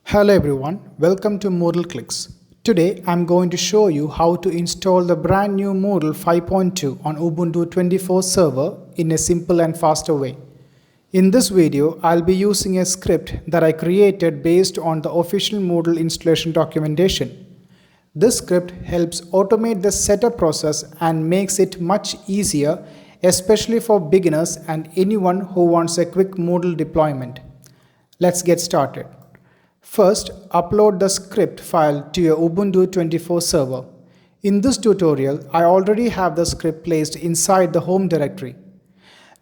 Hello everyone, welcome to Moodle Clicks. Today I'm going to show you how to install the brand new Moodle 5.2 on Ubuntu 24 server in a simple and faster way. In this video, I'll be using a script that I created based on the official Moodle installation documentation. This script helps automate the setup process and makes it much easier, especially for beginners and anyone who wants a quick Moodle deployment. Let's get started. First, upload the script file to your Ubuntu 24 server. In this tutorial, I already have the script placed inside the home directory.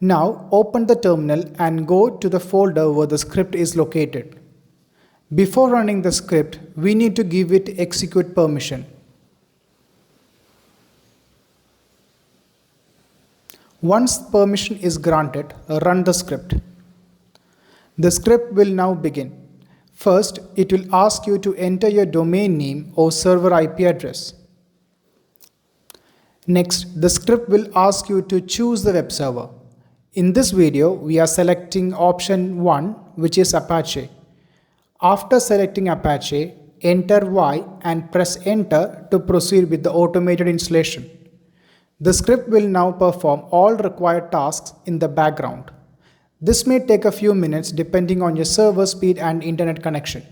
Now, open the terminal and go to the folder where the script is located. Before running the script, we need to give it execute permission. Once permission is granted, run the script. The script will now begin. First, it will ask you to enter your domain name or server IP address. Next, the script will ask you to choose the web server. In this video, we are selecting option 1, which is Apache. After selecting Apache, enter Y and press enter to proceed with the automated installation. The script will now perform all required tasks in the background. This may take a few minutes depending on your server speed and internet connection.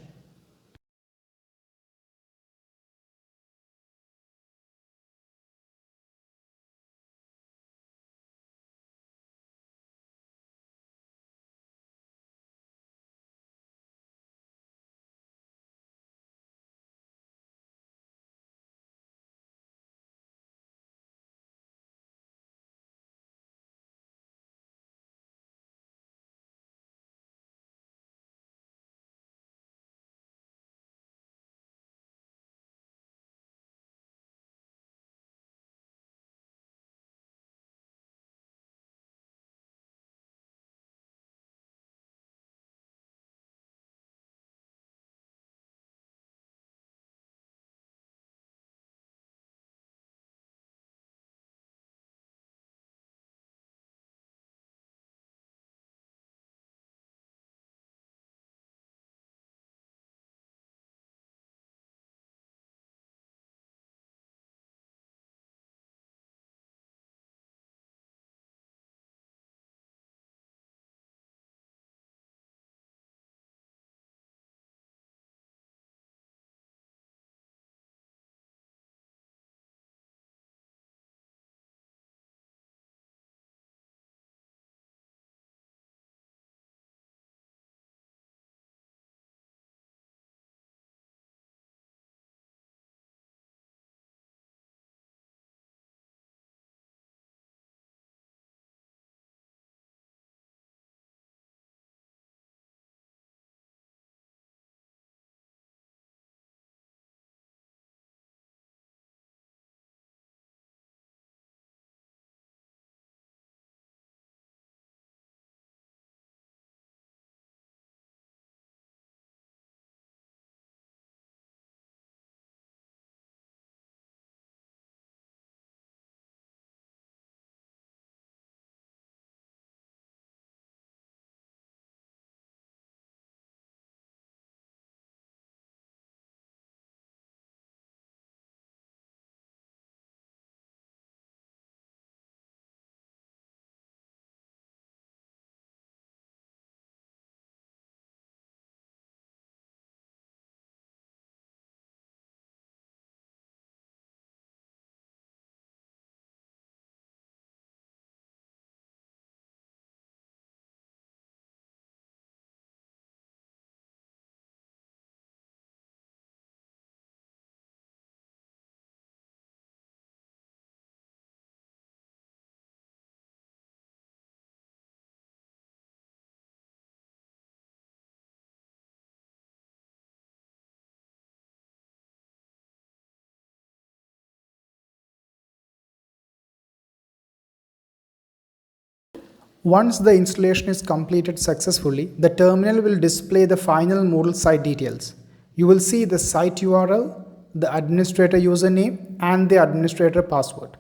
Once the installation is completed successfully, the terminal will display the final Moodle site details. You will see the site URL, the administrator username, and the administrator password.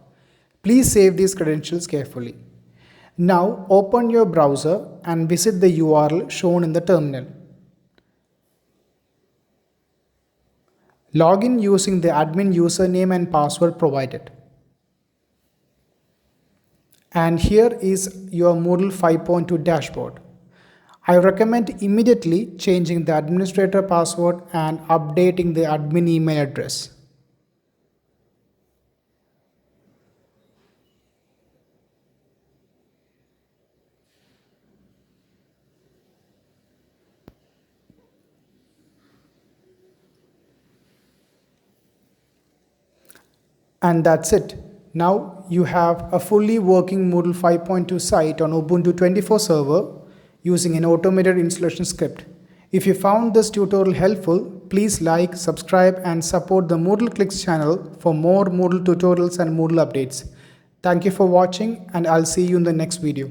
Please save these credentials carefully. Now open your browser and visit the URL shown in the terminal. Log in using the admin username and password provided. And here is your Moodle 5.2 dashboard. I recommend immediately changing the administrator password and updating the admin email address. And that's it. Now you have a fully working Moodle 5.2 site on Ubuntu 24 server using an automated installation script. If you found this tutorial helpful, please like, subscribe and support the Moodle Clicks channel for more Moodle tutorials and Moodle updates. Thank you for watching and I'll see you in the next video.